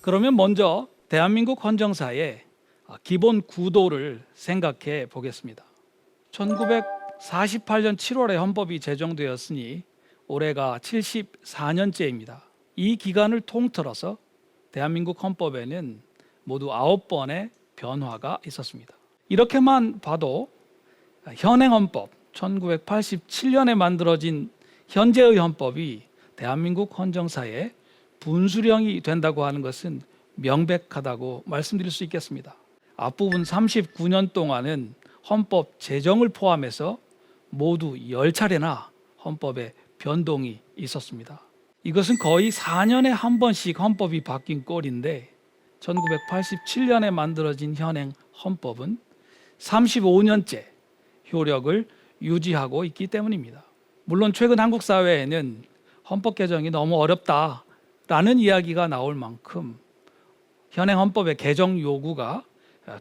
그러면 먼저 대한민국 헌정사의 기본 구도를 생각해 보겠습니다. 1948년 7월에 헌법이 제정되었으니 올해가 74년째입니다. 이 기간을 통틀어서 대한민국 헌법에는 모두 9번의 변화가 있었습니다. 이렇게만 봐도 현행 헌법, 1987년에 만들어진 현재의 헌법이 대한민국 헌정사의 분수령이 된다고 하는 것은 명백하다고 말씀드릴 수 있겠습니다. 앞부분 39년 동안은 헌법 제정을 포함해서 모두 10차례나 헌법에 변동이 있었습니다. 이것은 거의 4년에 한 번씩 헌법이 바뀐 꼴인데 1987년에 만들어진 현행 헌법은 35년째 효력을 유지하고 있기 때문입니다. 물론 최근 한국 사회에는 헌법 개정이 너무 어렵다라는 이야기가 나올 만큼 현행 헌법의 개정 요구가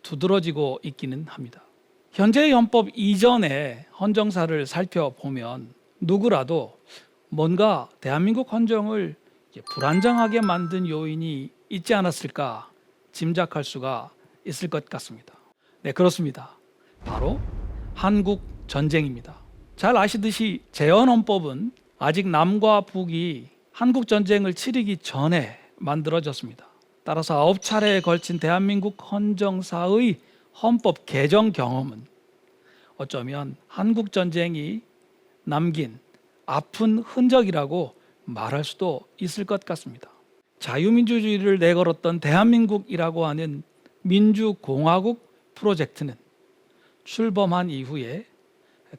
두드러지고 있기는 합니다. 현재의 헌법 이전의 헌정사를 살펴보면 누구라도 뭔가 대한민국 헌정을 불안정하게 만든 요인이 있지 않았을까 짐작할 수가 있을 것 같습니다. 네, 그렇습니다. 바로 한국 전쟁입니다. 잘 아시듯이 재헌헌법은 아직 남과 북이 한국 전쟁을 치르기 전에 만들어졌습니다. 따라서 9차례에 걸친 대한민국 헌정사의 헌법 개정 경험은 어쩌면 한국 전쟁이 남긴 아픈 흔적이라고 말할 수도 있을 것 같습니다. 자유민주주의를 내걸었던 대한민국이라고 하는 민주공화국 프로젝트는 출범한 이후에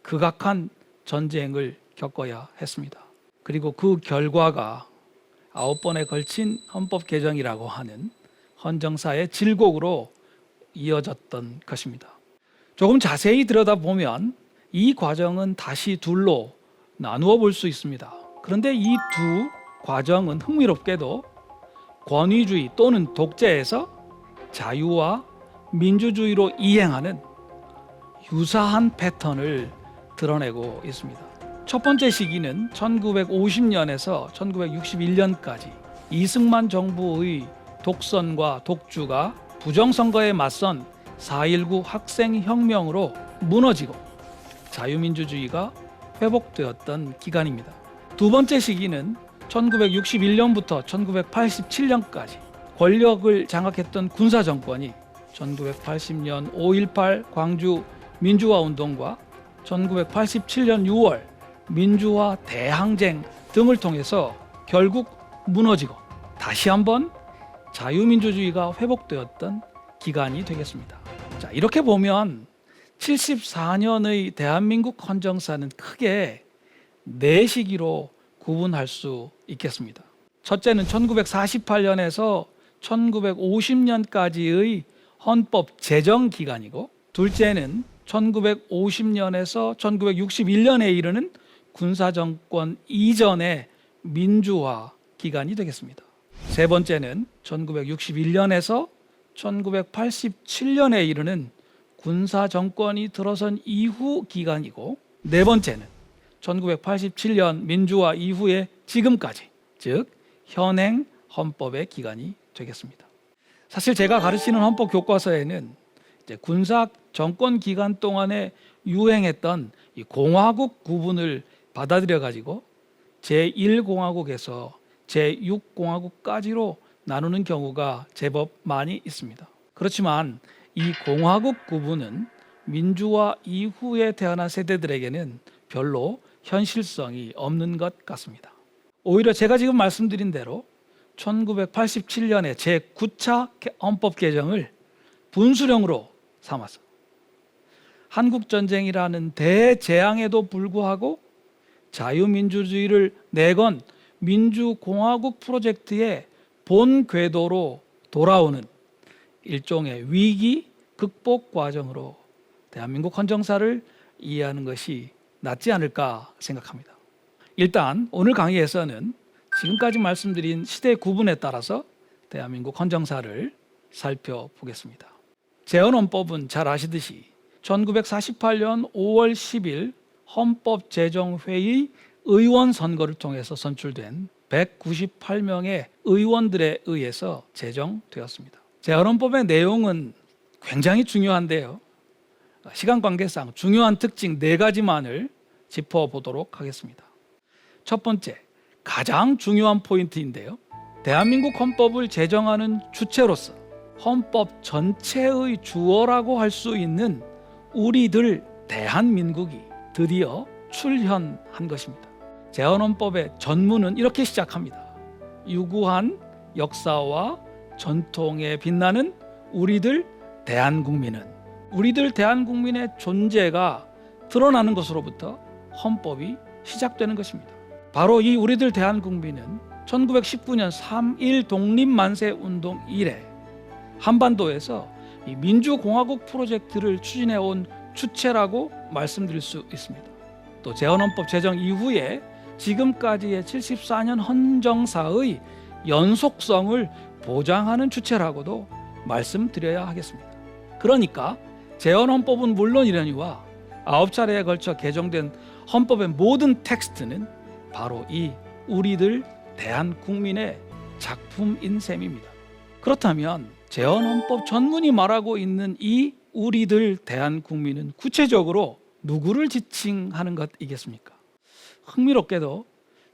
극악한 전쟁을 겪어야 했습니다. 그리고 그 결과가 9번에 걸친 헌법 개정이라고 하는 헌정사의 질곡으로 이어졌던 것입니다. 조금 자세히 들여다보면 이 과정은 다시 둘로 나누어 볼 수 있습니다. 그런데 이 두 과정은 흥미롭게도 권위주의 또는 독재에서 자유와 민주주의로 이행하는 유사한 패턴을 드러내고 있습니다. 첫 번째 시기는 1950년에서 1961년까지 이승만 정부의 독선과 독주가 부정선거에 맞선 4.19 학생혁명으로 무너지고 자유민주주의가 회복되었던 기간입니다. 두 번째 시기는 1961년부터 1987년까지 권력을 장악했던 군사정권이 1980년 5.18 광주 민주화운동과 1987년 6월 민주화 대항쟁 등을 통해서 결국 무너지고 다시 한번 자유민주주의가 회복되었던 기간이 되겠습니다. 자, 이렇게 보면 74년의 대한민국 헌정사는 크게 4시기로 구분할 수 있겠습니다. 첫째는 1948년에서 1950년까지의 헌법 제정 기간이고, 둘째는 1950년에서 1961년에 이르는 군사정권 이전의 민주화 기간이 되겠습니다. 세 번째는 1961년에서 1987년에 이르는 군사정권이 들어선 이후 기간이고, 네 번째는 1987년 민주화 이후에 지금까지, 즉 현행 헌법의 기간이 되겠습니다. 사실 제가 가르치는 헌법 교과서에는 이제 군사 정권 기간 동안에 유행했던 이 공화국 구분을 받아들여 가지고 제1공화국에서 제6공화국까지로 나누는 경우가 제법 많이 있습니다. 그렇지만 이 공화국 구분은 민주화 이후에 태어난 세대들에게는 별로 현실성이 없는 것 같습니다. 오히려 제가 지금 말씀드린 대로 1987년에 제9차 헌법 개정을 분수령으로 삼아서 한국전쟁이라는 대재앙에도 불구하고 자유민주주의를 내건 민주공화국 프로젝트의 본 궤도로 돌아오는 일종의 위기 극복 과정으로 대한민국 헌정사를 이해하는 것이 낫지 않을까 생각합니다. 일단 오늘 강의에서는 지금까지 말씀드린 시대 구분에 따라서 대한민국 헌정사를 살펴보겠습니다. 재헌헌법은 잘 아시듯이 1948년 5월 10일 헌법제정회의 의원 선거를 통해서 선출된 198명의 의원들에 의해서 제정되었습니다. 재헌헌법의 내용은 굉장히 중요한데요. 시간 관계상 중요한 특징 4가지만을 짚어보도록 하겠습니다. 첫 번째, 가장 중요한 포인트인데요. 대한민국 헌법을 제정하는 주체로서 헌법 전체의 주어라고 할 수 있는 우리들 대한민국이 드디어 출현한 것입니다. 재헌헌법의 전문은 이렇게 시작합니다. 유구한 역사와 전통에 빛나는 우리들 대한국민은, 우리들 대한국민의 존재가 드러나는 것으로부터 헌법이 시작되는 것입니다. 바로 이 우리들 대한국민은 1919년 3.1 독립만세운동 이래 한반도에서 이 민주공화국 프로젝트를 추진해온 주체라고 말씀드릴 수 있습니다. 또 재헌헌법 제정 이후에 지금까지의 74년 헌정사의 연속성을 보장하는 주체라고도 말씀드려야 하겠습니다. 그러니까 재헌헌법은 물론이려니와 9차례에 걸쳐 개정된 헌법의 모든 텍스트는 바로 이 우리들 대한국민의 작품인 셈입니다. 그렇다면 재헌헌법 전문이 말하고 있는 이 우리들 대한국민은 구체적으로 누구를 지칭하는 것이겠습니까? 흥미롭게도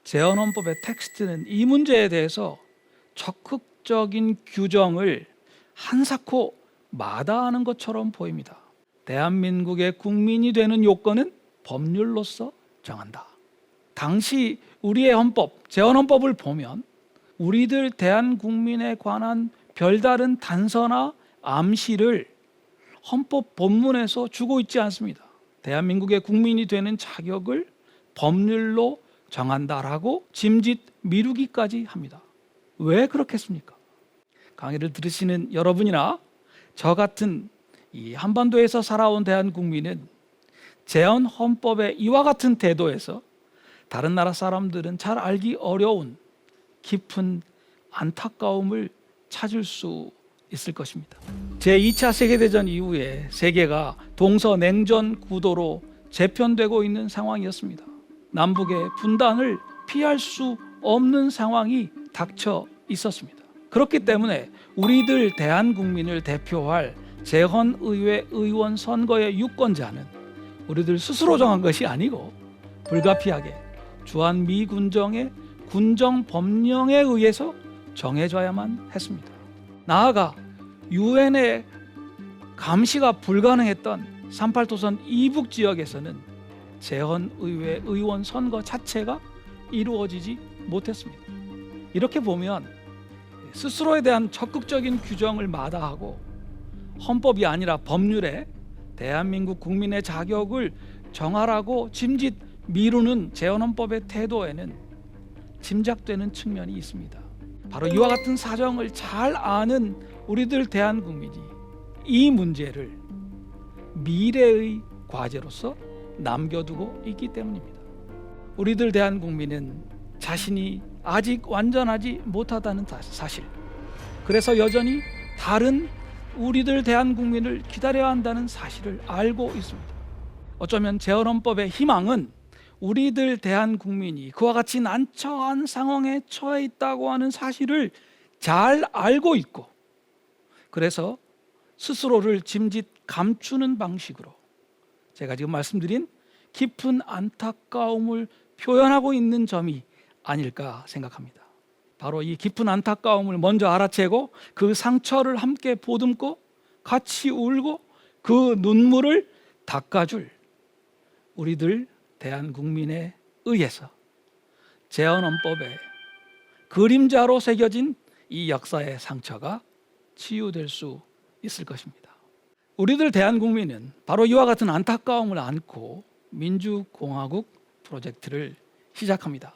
재헌헌법의 텍스트는 이 문제에 대해서 적극적인 규정을 한사코 마다하는 것처럼 보입니다. 대한민국의 국민이 되는 요건은 법률로서 정한다. 당시 우리의 헌법, 재헌헌법을 보면 우리들 대한국민에 관한 별다른 단서나 암시를 헌법 본문에서 주고 있지 않습니다. 대한민국의 국민이 되는 자격을 법률로 정한다라고 짐짓 미루기까지 합니다. 왜 그렇겠습니까? 강의를 들으시는 여러분이나 저 같은 이 한반도에서 살아온 대한국민은 재헌헌법의 이와 같은 태도에서 다른 나라 사람들은 잘 알기 어려운 깊은 안타까움을 찾을 수 있을 것입니다. 제2차 세계대전 이후에 세계가 동서냉전 구도로 재편되고 있는 상황이었습니다. 남북의 분단을 피할 수 없는 상황이 닥쳐 있었습니다. 그렇기 때문에 우리들 대한국민을 대표할 재헌의회 의원 선거의 유권자는 우리들 스스로 정한 것이 아니고 불가피하게 주한미 군정의 군정 법령에 의해서 정해져야만 했습니다. 나아가 유엔의 감시가 불가능했던 38도선 이북 지역에서는 재헌의회 의원 선거 자체가 이루어지지 못했습니다. 이렇게 보면 스스로에 대한 적극적인 규정을 마다하고 헌법이 아니라 법률에 대한민국 국민의 자격을 정하라고 짐짓 미루는 재헌헌법의 태도에는 짐작되는 측면이 있습니다. 바로 이와 같은 사정을 잘 아는 우리들 대한국민이 이 문제를 미래의 과제로서 남겨두고 있기 때문입니다. 우리들 대한국민은 자신이 아직 완전하지 못하다는 사실, 그래서 여전히 다른 우리들 대한국민을 기다려야 한다는 사실을 알고 있습니다. 어쩌면 재헌헌법의 희망은 우리들 대한국민이 그와 같이 난처한 상황에 처해 있다고 하는 사실을 잘 알고 있고, 그래서 스스로를 짐짓 감추는 방식으로 제가 지금 말씀드린 깊은 안타까움을 표현하고 있는 점이 아닐까 생각합니다. 바로 이 깊은 안타까움을 먼저 알아채고 그 상처를 함께 보듬고 같이 울고 그 눈물을 닦아줄 우리들 대한국민에 의해서 재헌헌법에 그림자로 새겨진 이 역사의 상처가 치유될 수 있을 것입니다. 우리들 대한국민은 바로 이와 같은 안타까움을 안고 민주공화국 프로젝트를 시작합니다.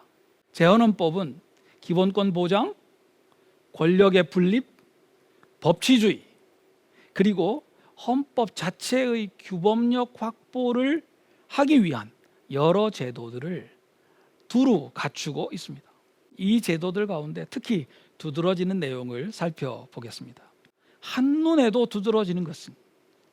재헌헌법은 기본권 보장, 권력의 분립, 법치주의, 그리고 헌법 자체의 규범력 확보를 하기 위한 여러 제도들을 두루 갖추고 있습니다. 이 제도들 가운데 특히 두드러지는 내용을 살펴보겠습니다. 한눈에도 두드러지는 것은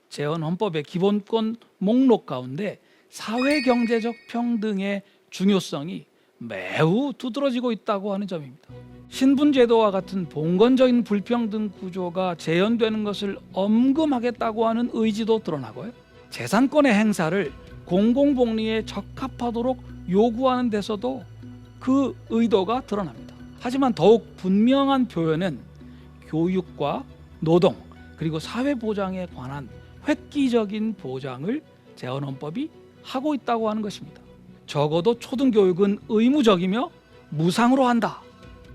재헌헌법의 기본권 목록 가운데 사회경제적 평등의 중요성이 매우 두드러지고 있다고 하는 점입니다. 신분제도와 같은 봉건적인 불평등 구조가 재현되는 것을 엄금하겠다고 하는 의지도 드러나고요. 재산권의 행사를 공공복리에 적합하도록 요구하는 데서도 그 의도가 드러납니다. 하지만 더욱 분명한 표현은 교육과 노동 그리고 사회보장에 관한 획기적인 보장을 재헌헌법이 하고 있다고 하는 것입니다. 적어도 초등교육은 의무적이며 무상으로 한다.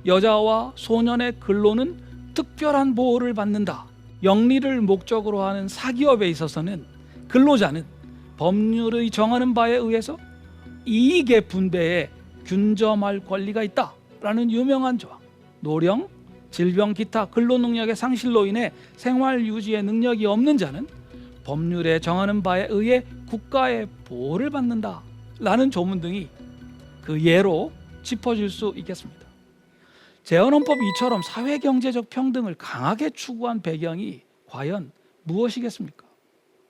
여자와 소년의 근로는 특별한 보호를 받는다. 영리를 목적으로 하는 사기업에 있어서는 근로자는 법률의 정하는 바에 의해서 이익의 분배에 균점할 권리가 있다라는 유명한 조항. 노령, 질병, 기타 근로능력의 상실로 인해 생활 유지의 능력이 없는 자는 법률에 정하는 바에 의해 국가의 보호를 받는다 라는 조문 등이 그 예로 짚어질 수 있겠습니다. 재헌헌법이 이처럼 사회경제적 평등을 강하게 추구한 배경이 과연 무엇이겠습니까?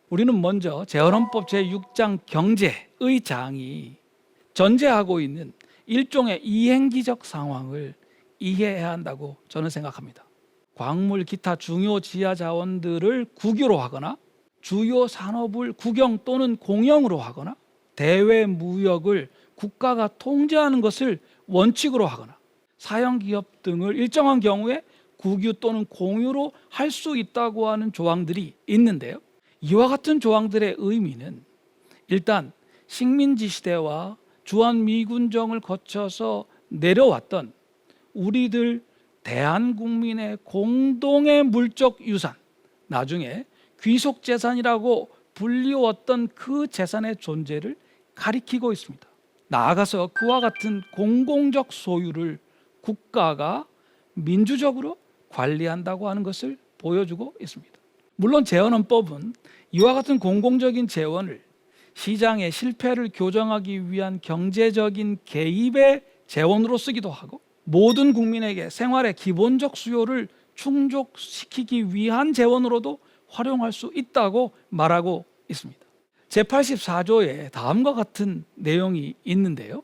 우리는 먼저 재헌헌법 제6장 경제의 장이 전제하고 있는 일종의 이행기적 상황을 이해해야 한다고 저는 생각합니다. 광물 기타 중요 지하 자원들을 국유로 하거나 주요 산업을 국영 또는 공영으로 하거나 대외 무역을 국가가 통제하는 것을 원칙으로 하거나 사형기업 등을 일정한 경우에 국유 또는 공유로 할 수 있다고 하는 조항들이 있는데요. 이와 같은 조항들의 의미는 일단 식민지 시대와 주한미군정을 거쳐서 내려왔던 우리들 대한국민의 공동의 물적 유산, 나중에 귀속재산이라고 불리웠던 그 재산의 존재를 가리키고 있습니다. 나아가서 그와 같은 공공적 소유를 국가가 민주적으로 관리한다고 하는 것을 보여주고 있습니다. 물론 재헌헌법은 이와 같은 공공적인 재원을 시장의 실패를 교정하기 위한 경제적인 개입의 재원으로 쓰기도 하고 모든 국민에게 생활의 기본적 수요를 충족시키기 위한 재원으로도 활용할 수 있다고 말하고 있습니다. 제84조에 다음과 같은 내용이 있는데요.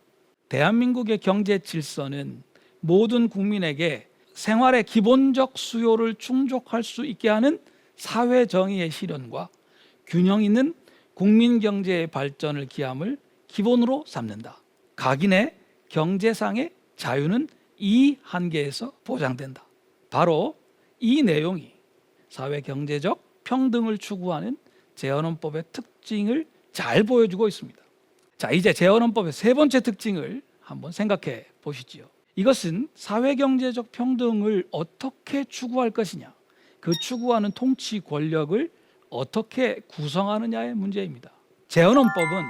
대한민국의 경제 질서는 모든 국민에게 생활의 기본적 수요를 충족할 수 있게 하는 사회 정의의 실현과 균형 있는 국민 경제의 발전을 기함을 기본으로 삼는다. 각인의 경제상의 자유는 이 한계에서 보장된다. 바로 이 내용이 사회 경제적 평등을 추구하는 재헌헌법의 특징을 잘 보여주고 있습니다. 자, 이제 재헌헌법의 세 번째 특징을 한번 생각해 보시지요. 이것은 사회경제적 평등을 어떻게 추구할 것이냐, 그 추구하는 통치 권력을 어떻게 구성하느냐의 문제입니다. 재헌헌법은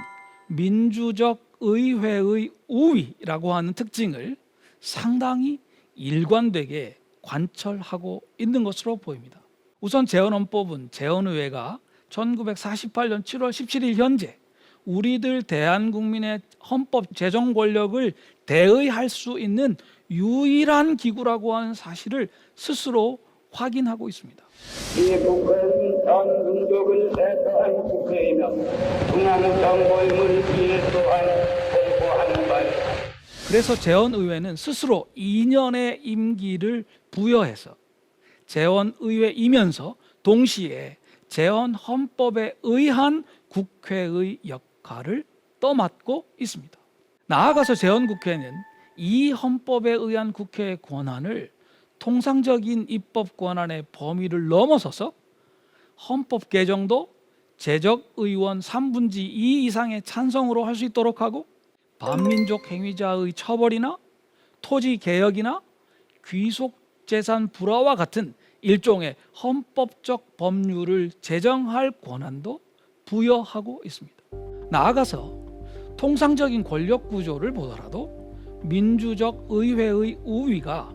민주적 의회의 우위라고 하는 특징을 상당히 일관되게 관철하고 있는 것으로 보입니다. 우선 재헌헌법은 재헌의회가 1948년 7월 17일 현재 우리들 대한국민의 헌법 제정 권력을 대의할 수 있는 유일한 기구라고 하는 사실을 스스로 확인하고 있습니다. 이 국회는 전국적을 대표한 국회이며 중앙정부임을 위해 또한 공고하는 바입니다. 그래서 재헌의회는 스스로 2년의 임기를 부여해서 재헌의회이면서 동시에 재헌헌법에 의한 국회의 역할을 떠맡고 있습니다. 나아가서 재헌국회는 이 헌법에 의한 국회의 권한을 통상적인 입법 권한의 범위를 넘어서서 헌법 개정도 재적의원 3분의 2 이상의 찬성으로 할 수 있도록 하고 반민족 행위자의 처벌이나 토지 개혁이나 귀속재산 불화와 같은 일종의 헌법적 법률을 제정할 권한도 부여하고 있습니다. 나아가서 통상적인 권력 구조를 보더라도 민주적 의회의 우위가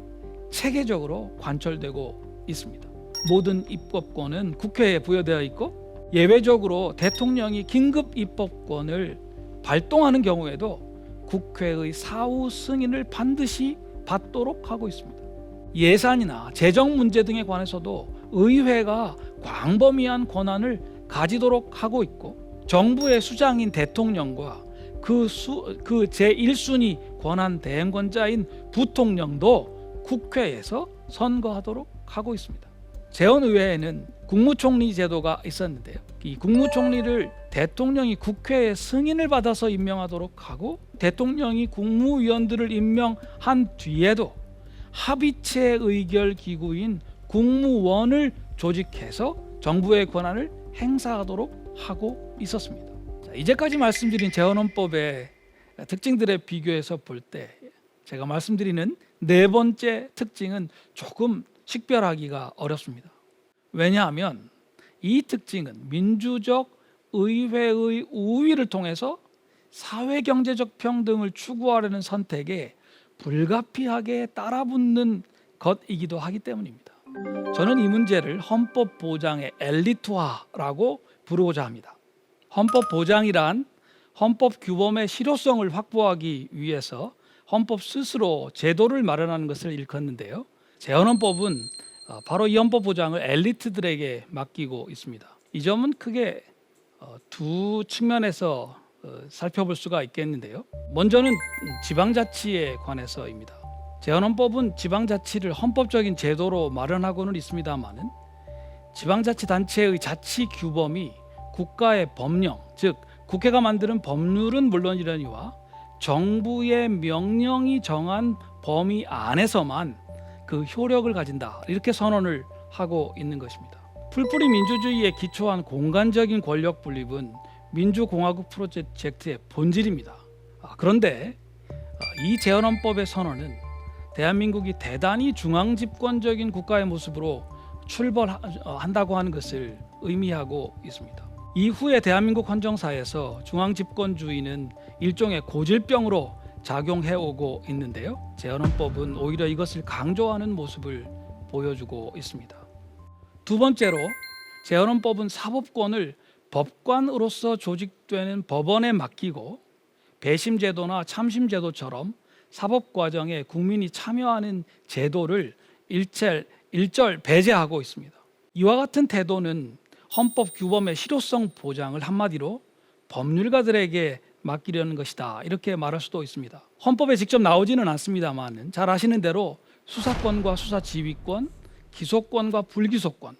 체계적으로 관철되고 있습니다. 모든 입법권은 국회에 부여되어 있고 예외적으로 대통령이 긴급 입법권을 발동하는 경우에도 국회의 사후 승인을 반드시 받도록 하고 있습니다. 예산이나 재정 문제 등에 관해서도 의회가 광범위한 권한을 가지도록 하고 있고 정부의 수장인 대통령과 그 제1순위 권한 대행권자인 부통령도 국회에서 선거하도록 하고 있습니다. 재헌의회에는 국무총리 제도가 있었는데요. 이 국무총리를 대통령이 국회에 승인을 받아서 임명하도록 하고 대통령이 국무위원들을 임명한 뒤에도 합의체 의결 기구인 국무원을 조직해서 정부의 권한을 행사하도록 하고 있었습니다. 자, 이제까지 말씀드린 재헌헌법의 특징들에 비교해서 볼 때 제가 말씀드리는 네 번째 특징은 조금 식별하기가 어렵습니다. 왜냐하면 이 특징은 민주적 의회의 우위를 통해서 사회경제적 평등을 추구하려는 선택에 불가피하게 따라붙는 것이기도 하기 때문입니다. 저는 이 문제를 헌법 보장의 엘리트화라고 부르고자 합니다. 헌법 보장이란 헌법 규범의 실효성을 확보하기 위해서 헌법 스스로 제도를 마련하는 것을 일컫는데요. 재헌헌법은 바로 이 헌법 보장을 엘리트들에게 맡기고 있습니다. 이 점은 크게 두 측면에서 살펴볼 수가 있겠는데요. 먼저는 지방자치에 관해서입니다. 재헌헌법은 지방자치를 헌법적인 제도로 마련하고는 있습니다만은 지방자치단체의 자치 규범이 국가의 법령, 즉 국회가 만드는 법률은 물론이러니와 정부의 명령이 정한 범위 안에서만 그 효력을 가진다, 이렇게 선언을 하고 있는 것입니다. 풀뿌리 민주주의에 기초한 공간적인 권력 분립은 민주공화국 프로젝트의 본질입니다. 그런데 이 재헌헌법의 선언은 대한민국이 대단히 중앙집권적인 국가의 모습으로 출발한다고 하는 것을 의미하고 있습니다. 이후에 대한민국 헌정사에서 중앙집권주의는 일종의 고질병으로 작용해오고 있는데요. 재헌헌법은 오히려 이것을 강조하는 모습을 보여주고 있습니다. 두 번째로 재헌헌법은 사법권을 법관으로서 조직되는 법원에 맡기고 배심제도나 참심제도처럼 사법과정에 국민이 참여하는 제도를 일절 배제하고 있습니다. 이와 같은 태도는 헌법 규범의 실효성 보장을 한마디로 법률가들에게 맡기려는 것이다, 이렇게 말할 수도 있습니다. 헌법에 직접 나오지는 않습니다만 잘 아시는 대로 수사권과 수사지휘권, 기소권과 불기소권,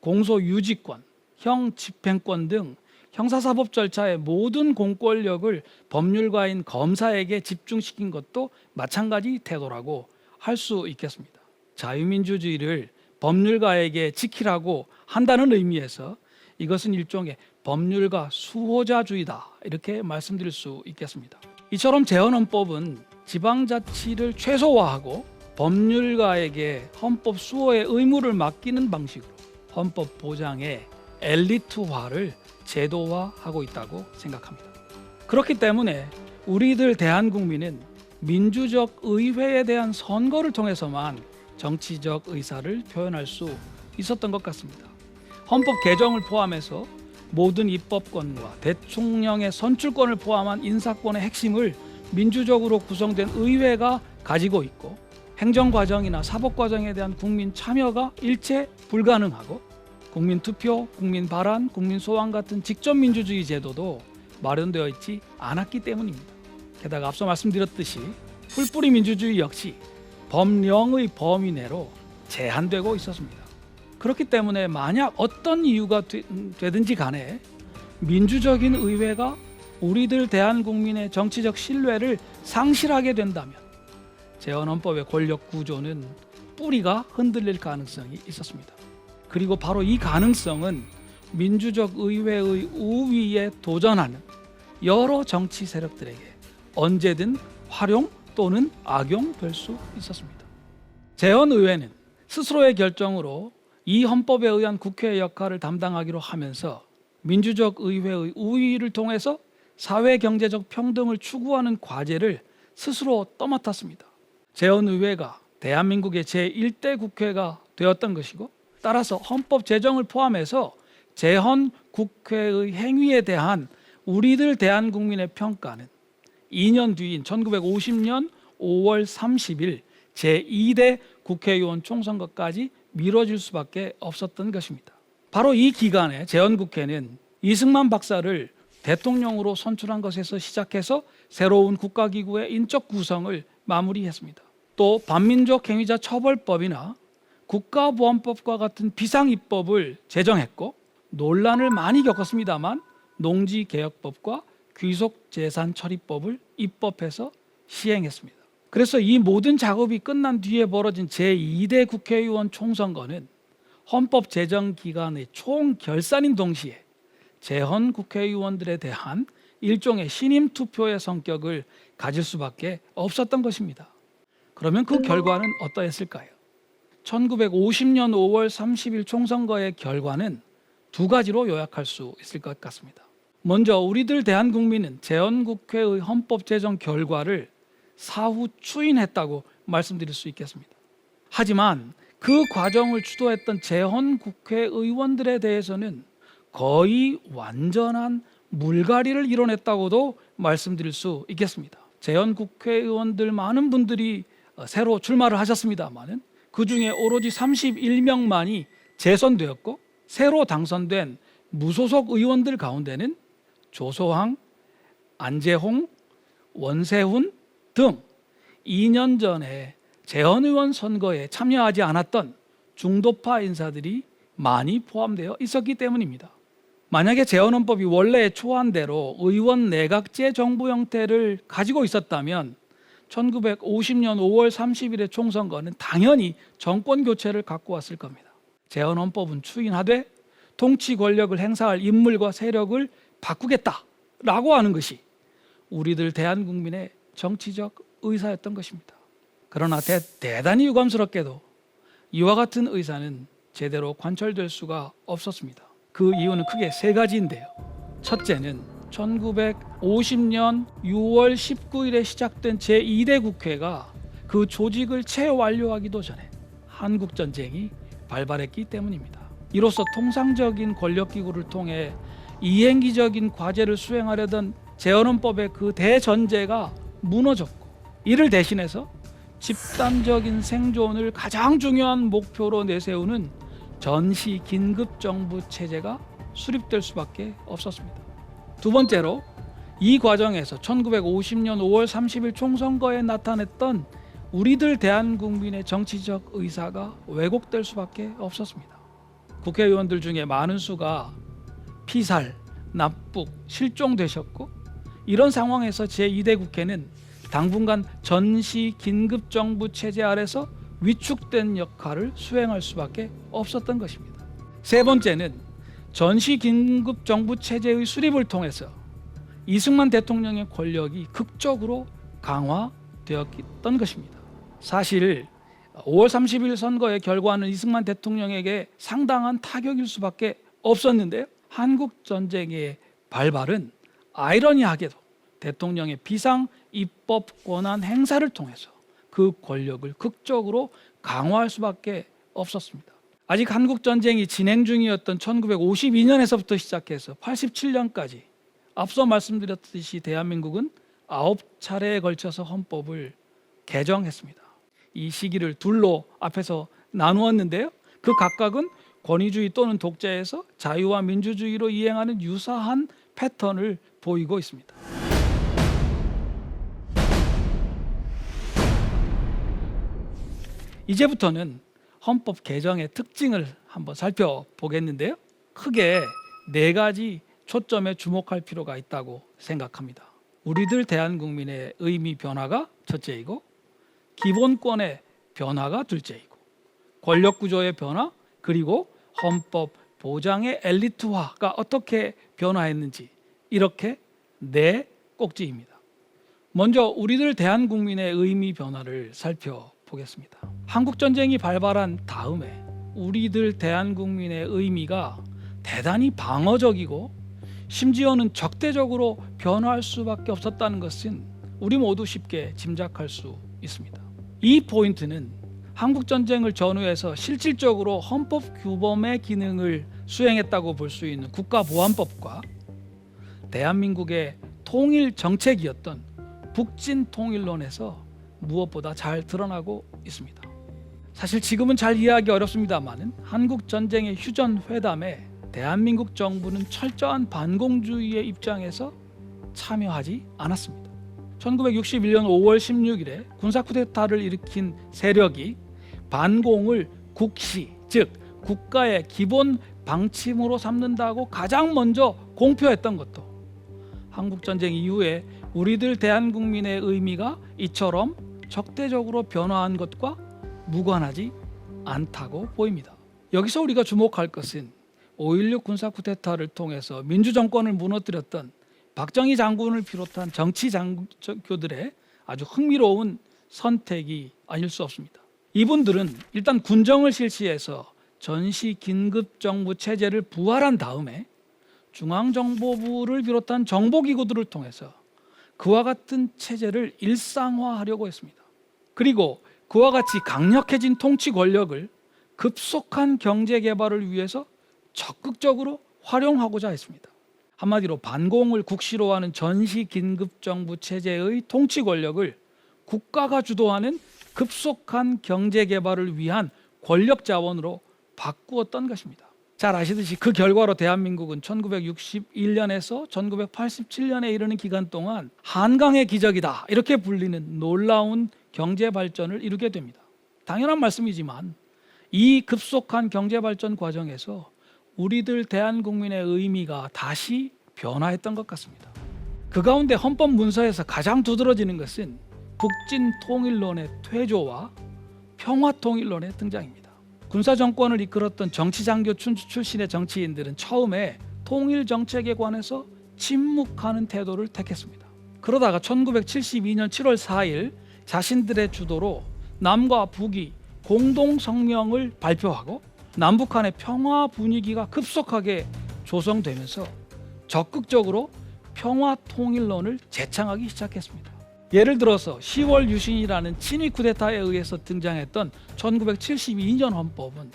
공소유지권, 형집행권 등 형사사법 절차의 모든 공권력을 법률가인 검사에게 집중시킨 것도 마찬가지 태도라고 할 수 있겠습니다. 자유민주주의를 법률가에게 지키라고 한다는 의미에서 이것은 일종의 법률가 수호자주의다, 이렇게 말씀드릴 수 있겠습니다. 이처럼 재헌헌법은 지방자치를 최소화하고 법률가에게 헌법 수호의 의무를 맡기는 방식으로 헌법 보장의 엘리트화를 제도화하고 있다고 생각합니다. 그렇기 때문에 우리들 대한국민은 민주적 의회에 대한 선거를 통해서만 정치적 의사를 표현할 수 있었던 것 같습니다. 헌법 개정을 포함해서 모든 입법권과 대통령의 선출권을 포함한 인사권의 핵심을 민주적으로 구성된 의회가 가지고 있고 행정과정이나 사법과정에 대한 국민 참여가 일체 불가능하고 국민투표, 국민발안, 국민소환 같은 직접민주주의 제도도 마련되어 있지 않았기 때문입니다. 게다가 앞서 말씀드렸듯이 풀뿌리 민주주의 역시 법령의 범위 내로 제한되고 있었습니다. 그렇기 때문에 만약 어떤 이유가 되든지 간에 민주적인 의회가 우리들 대한국민의 정치적 신뢰를 상실하게 된다면 재헌헌법의 권력 구조는 뿌리가 흔들릴 가능성이 있었습니다. 그리고 바로 이 가능성은 민주적 의회의 우위에 도전하는 여러 정치 세력들에게 언제든 활용 또는 악용될 수 있었습니다. 재헌의회는 스스로의 결정으로 이 헌법에 의한 국회의 역할을 담당하기로 하면서 민주적 의회의 우위를 통해서 사회경제적 평등을 추구하는 과제를 스스로 떠맡았습니다. 재헌의회가 대한민국의 제1대 국회가 되었던 것이고 따라서 헌법 제정을 포함해서 재헌국회의 행위에 대한 우리들 대한국민의 평가는 2년 뒤인 1950년 5월 30일 제2대 국회의원 총선거까지 미뤄질 수밖에 없었던 것입니다. 바로 이 기간에 재헌국회는 이승만 박사를 대통령으로 선출한 것에서 시작해서 새로운 국가기구의 인적 구성을 마무리했습니다. 또 반민족 행위자 처벌법이나 국가보안법과 같은 비상입법을 제정했고 논란을 많이 겪었습니다만 농지개혁법과 귀속재산처리법을 입법해서 시행했습니다. 그래서 이 모든 작업이 끝난 뒤에 벌어진 제2대 국회의원 총선거는 헌법 제정 기간의 총 결산인 동시에 재헌 국회의원들에 대한 일종의 신임 투표의 성격을 가질 수밖에 없었던 것입니다. 그러면 그 결과는 어떠했을까요? 1950년 5월 30일 총선거의 결과는 두 가지로 요약할 수 있을 것 같습니다. 먼저 우리들 대한국민은 재헌국회의 헌법 제정 결과를 사후 추인했다고 말씀드릴 수 있겠습니다. 하지만 그 과정을 주도했던 재헌국회의원들에 대해서는 거의 완전한 물갈이를 이뤄냈다고도 말씀드릴 수 있겠습니다. 재헌국회의원들 많은 분들이 새로 출마를 하셨습니다만 그 중에 오로지 31명만이 재선되었고 새로 당선된 무소속 의원들 가운데는 조소황, 안재홍, 원세훈 등 2년 전에 재헌의원 선거에 참여하지 않았던 중도파 인사들이 많이 포함되어 있었기 때문입니다. 만약에 재헌헌법이 원래 초안대로 의원 내각제 정부 형태를 가지고 있었다면 1950년 5월 30일의 총선거는 당연히 정권 교체를 갖고 왔을 겁니다. 재헌헌법은 추인하되 통치 권력을 행사할 인물과 세력을 바꾸겠다라고 하는 것이 우리들 대한국민의 정치적 의사였던 것입니다. 그러나 대단히 유감스럽게도 이와 같은 의사는 제대로 관철될 수가 없었습니다. 그 이유는 크게 세 가지인데요. 첫째는 1950년 6월 19일에 시작된 제2대 국회가 그 조직을 채 완료하기도 전에 한국전쟁이 발발했기 때문입니다. 이로써 통상적인 권력기구를 통해 이행기적인 과제를 수행하려던 재헌헌법의 그 대전제가 무너졌고 이를 대신해서 집단적인 생존을 가장 중요한 목표로 내세우는 전시 긴급정부 체제가 수립될 수밖에 없었습니다. 두 번째로 이 과정에서 1950년 5월 30일 총선거에 나타냈던 우리들 대한국민의 정치적 의사가 왜곡될 수밖에 없었습니다. 국회의원들 중에 많은 수가 피살, 납북, 실종되셨고 이런 상황에서 제2대 국회는 당분간 전시 긴급정부 체제 아래서 위축된 역할을 수행할 수밖에 없었던 것입니다. 세 번째는 전시 긴급정부 체제의 수립을 통해서 이승만 대통령의 권력이 극적으로 강화되었던 것입니다. 사실 5월 30일 선거의 결과는 이승만 대통령에게 상당한 타격일 수밖에 없었는데요. 한국전쟁의 발발은 아이러니하게도 대통령의 비상 입법 권한 행사를 통해서 그 권력을 극적으로 강화할 수밖에 없었습니다. 아직 한국전쟁이 진행 중이었던 1952년에서부터 시작해서 87년까지 앞서 말씀드렸듯이 대한민국은 9차례에 걸쳐서 헌법을 개정했습니다. 이 시기를 둘로 앞에서 나누었는데요. 그 각각은 권위주의 또는 독재에서 자유와 민주주의로 이행하는 유사한 패턴을 보이고 있습니다. 이제부터는 헌법 개정의 특징을 한번 살펴보겠는데요. 크게 네 가지 초점에 주목할 필요가 있다고 생각합니다. 우리들 대한국민의 의미 변화가 첫째이고 기본권의 변화가 둘째이고 권력구조의 변화 그리고 헌법 보장의 엘리트화가 어떻게 변화했는지 이렇게 네 꼭지입니다. 먼저 우리들 대한국민의 의미 변화를 살펴보겠습니다. 한국전쟁이 발발한 다음에 우리들 대한국민의 의미가 대단히 방어적이고 심지어는 적대적으로 변화할 수밖에 없었다는 것은 우리 모두 쉽게 짐작할 수 있습니다. 이 포인트는 한국전쟁을 전후해서 실질적으로 헌법 규범의 기능을 수행했다고 볼 수 있는 국가보안법과 대한민국의 통일 정책이었던 북진 통일론에서 무엇보다 잘 드러나고 있습니다. 사실 지금은 잘 이해하기 어렵습니다만 한국전쟁의 휴전 회담에 대한민국 정부는 철저한 반공주의의 입장에서 참여하지 않았습니다. 1961년 5월 16일에 군사 쿠데타를 일으킨 세력이 반공을 국시, 즉 국가의 기본 방침으로 삼는다고 가장 먼저 공표했던 것도 한국전쟁 이후에 우리들 대한국민의 의미가 이처럼 적대적으로 변화한 것과 무관하지 않다고 보입니다. 여기서 우리가 주목할 것은 5.16 군사 쿠데타를 통해서 민주정권을 무너뜨렸던 박정희 장군을 비롯한 정치 장교들의 아주 흥미로운 선택이 아닐 수 없습니다. 이분들은 일단 군정을 실시해서 전시 긴급 정부 체제를 부활한 다음에 중앙정보부를 비롯한 정보기구들을 통해서 그와 같은 체제를 일상화하려고 했습니다. 그리고 그와 같이 강력해진 통치 권력을 급속한 경제 개발을 위해서 적극적으로 활용하고자 했습니다. 한마디로 반공을 국시로 하는 전시 긴급 정부 체제의 통치 권력을 국가가 주도하는 급속한 경제 개발을 위한 권력 자원으로 바꾸었던 것입니다. 잘 아시듯이 그 결과로 대한민국은 1961년에서 1987년에 이르는 기간 동안 한강의 기적이다 이렇게 불리는 놀라운 경제 발전을 이루게 됩니다. 당연한 말씀이지만 이 급속한 경제 발전 과정에서 우리들 대한국민의 의미가 다시 변화했던 것 같습니다. 그 가운데 헌법 문서에서 가장 두드러지는 것은 북진 통일론의 퇴조와 평화 통일론의 등장입니다. 군사 정권을 이끌었던 정치장교 출신의 정치인들은 처음에 통일 정책에 관해서 침묵하는 태도를 택했습니다. 그러다가 1972년 7월 4일 자신들의 주도로 남과 북이 공동 성명을 발표하고 남북한의 평화 분위기가 급속하게 조성되면서 적극적으로 평화 통일론을 재창하기 시작했습니다. 예를 들어서 10월 유신이라는 친위 쿠데타에 의해서 등장했던 1972년 헌법은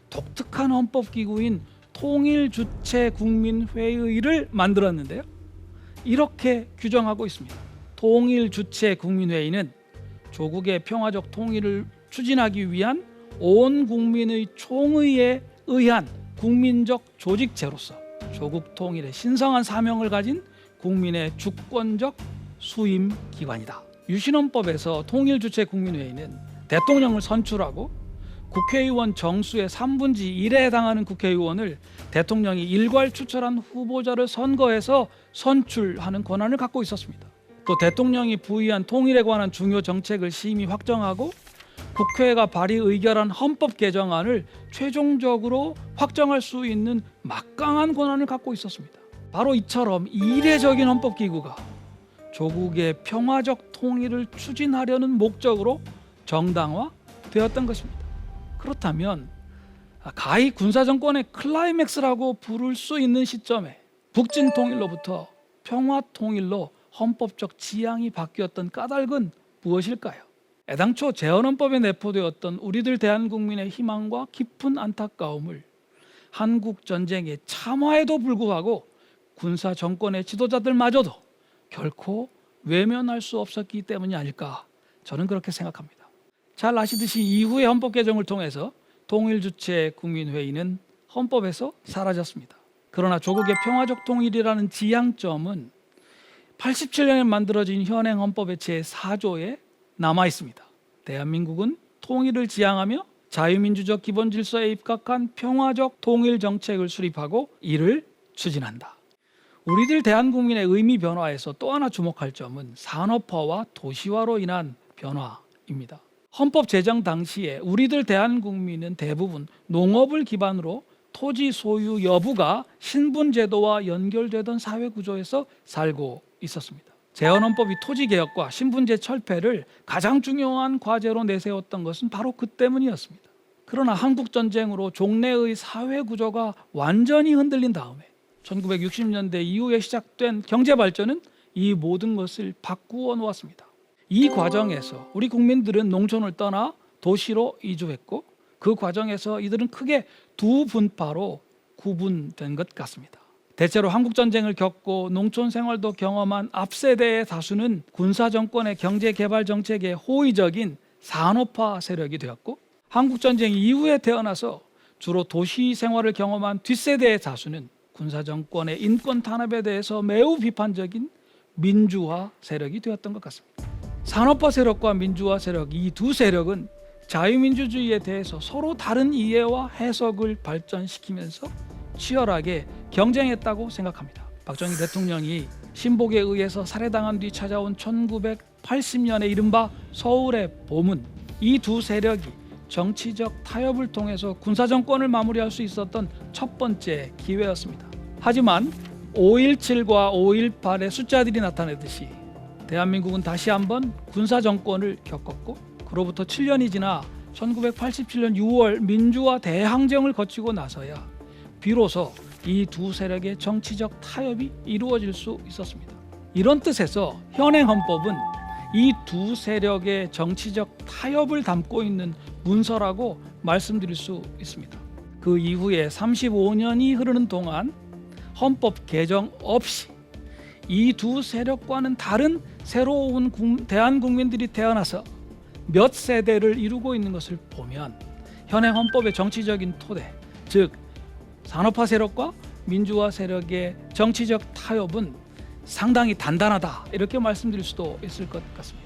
독특한 헌법기구인 통일주체국민회의를 만들었는데요. 이렇게 규정하고 있습니다. 통일주체국민회의는 조국의 평화적 통일을 추진하기 위한 온 국민의 총의에 의한 국민적 조직체로서 조국 통일의 신성한 사명을 가진 국민의 주권적 수임 기관이다. 유신헌법에서 통일주체국민회의는 대통령을 선출하고 국회의원 정수의 3분의 1에 해당하는 국회의원을 대통령이 일괄 추천한 후보자를 선거해서 선출하는 권한을 갖고 있었습니다. 또 대통령이 부의한 통일에 관한 중요 정책을 심의 확정하고 국회가 발의 의결한 헌법 개정안을 최종적으로 확정할 수 있는 막강한 권한을 갖고 있었습니다. 바로 이처럼 이례적인 헌법기구가 조국의 평화적 통일을 추진하려는 목적으로 정당화되었던 것입니다. 그렇다면 가히 군사정권의 클라이맥스라고 부를 수 있는 시점에 북진 통일로부터 평화 통일로 헌법적 지향이 바뀌었던 까닭은 무엇일까요? 애당초 재헌헌법에 내포되었던 우리들 대한국민의 희망과 깊은 안타까움을 한국 전쟁의 참화에도 불구하고 군사 정권의 지도자들마저도 결코 외면할 수 없었기 때문이 아닐까, 저는 그렇게 생각합니다. 잘 아시듯이 이후의 헌법 개정을 통해서 통일주체국민회의는 헌법에서 사라졌습니다. 그러나 조국의 평화적 통일이라는 지향점은 87년에 만들어진 현행 헌법의 제4조에 남아 있습니다. 대한민국은 통일을 지향하며 자유민주적 기본질서에 입각한 평화적 통일 정책을 수립하고 이를 추진한다. 우리들 대한국민의 의미 변화에서 또 하나 주목할 점은 산업화와 도시화로 인한 변화입니다. 헌법 제정 당시에 우리들 대한국민은 대부분 농업을 기반으로 토지 소유 여부가 신분제도와 연결되던 사회구조에서 살고 있었습니다. 재헌헌법이 토지개혁과 신분제 철폐를 가장 중요한 과제로 내세웠던 것은 바로 그 때문이었습니다. 그러나 한국전쟁으로 종래의 사회구조가 완전히 흔들린 다음에 1960년대 이후에 시작된 경제발전은 이 모든 것을 바꾸어 놓았습니다. 이 과정에서 우리 국민들은 농촌을 떠나 도시로 이주했고 그 과정에서 이들은 크게 두 분파로 구분된 것 같습니다. 대체로 한국전쟁을 겪고 농촌 생활도 경험한 앞세대의 다수는 군사정권의 경제개발 정책에 호의적인 산업화 세력이 되었고 한국전쟁 이후에 태어나서 주로 도시 생활을 경험한 뒷세대의 다수는 군사정권의 인권 탄압에 대해서 매우 비판적인 민주화 세력이 되었던 것 같습니다. 산업화 세력과 민주화 세력, 이 두 세력은 자유민주주의에 대해서 서로 다른 이해와 해석을 발전시키면서 치열하게 경쟁했다고 생각합니다. 박정희 대통령이 신복에 의해서 살해당한 뒤 찾아온 1980년의 이른바 서울의 봄은 이 두 세력이 정치적 타협을 통해서 군사정권을 마무리할 수 있었던 첫 번째 기회였습니다. 하지만 5.17과 5.18의 숫자들이 나타내듯이 대한민국은 다시 한번 군사정권을 겪었고, 그로부터 7년이 지나 1987년 6월 민주화 대항쟁을 거치고 나서야 비로소 이 두 세력의 정치적 타협이 이루어질 수 있었습니다. 이런 뜻에서 현행 헌법은 이 두 세력의 정치적 타협을 담고 있는 문서라고 말씀드릴 수 있습니다. 그 이후에 35년이 흐르는 동안 헌법 개정 없이 이 두 세력과는 다른 새로운 대한국민들이 태어나서 몇 세대를 이루고 있는 것을 보면 현행 헌법의 정치적인 토대, 즉 산업화 세력과 민주화 세력의 정치적 타협은 상당히 단단하다, 이렇게 말씀드릴 수도 있을 것 같습니다.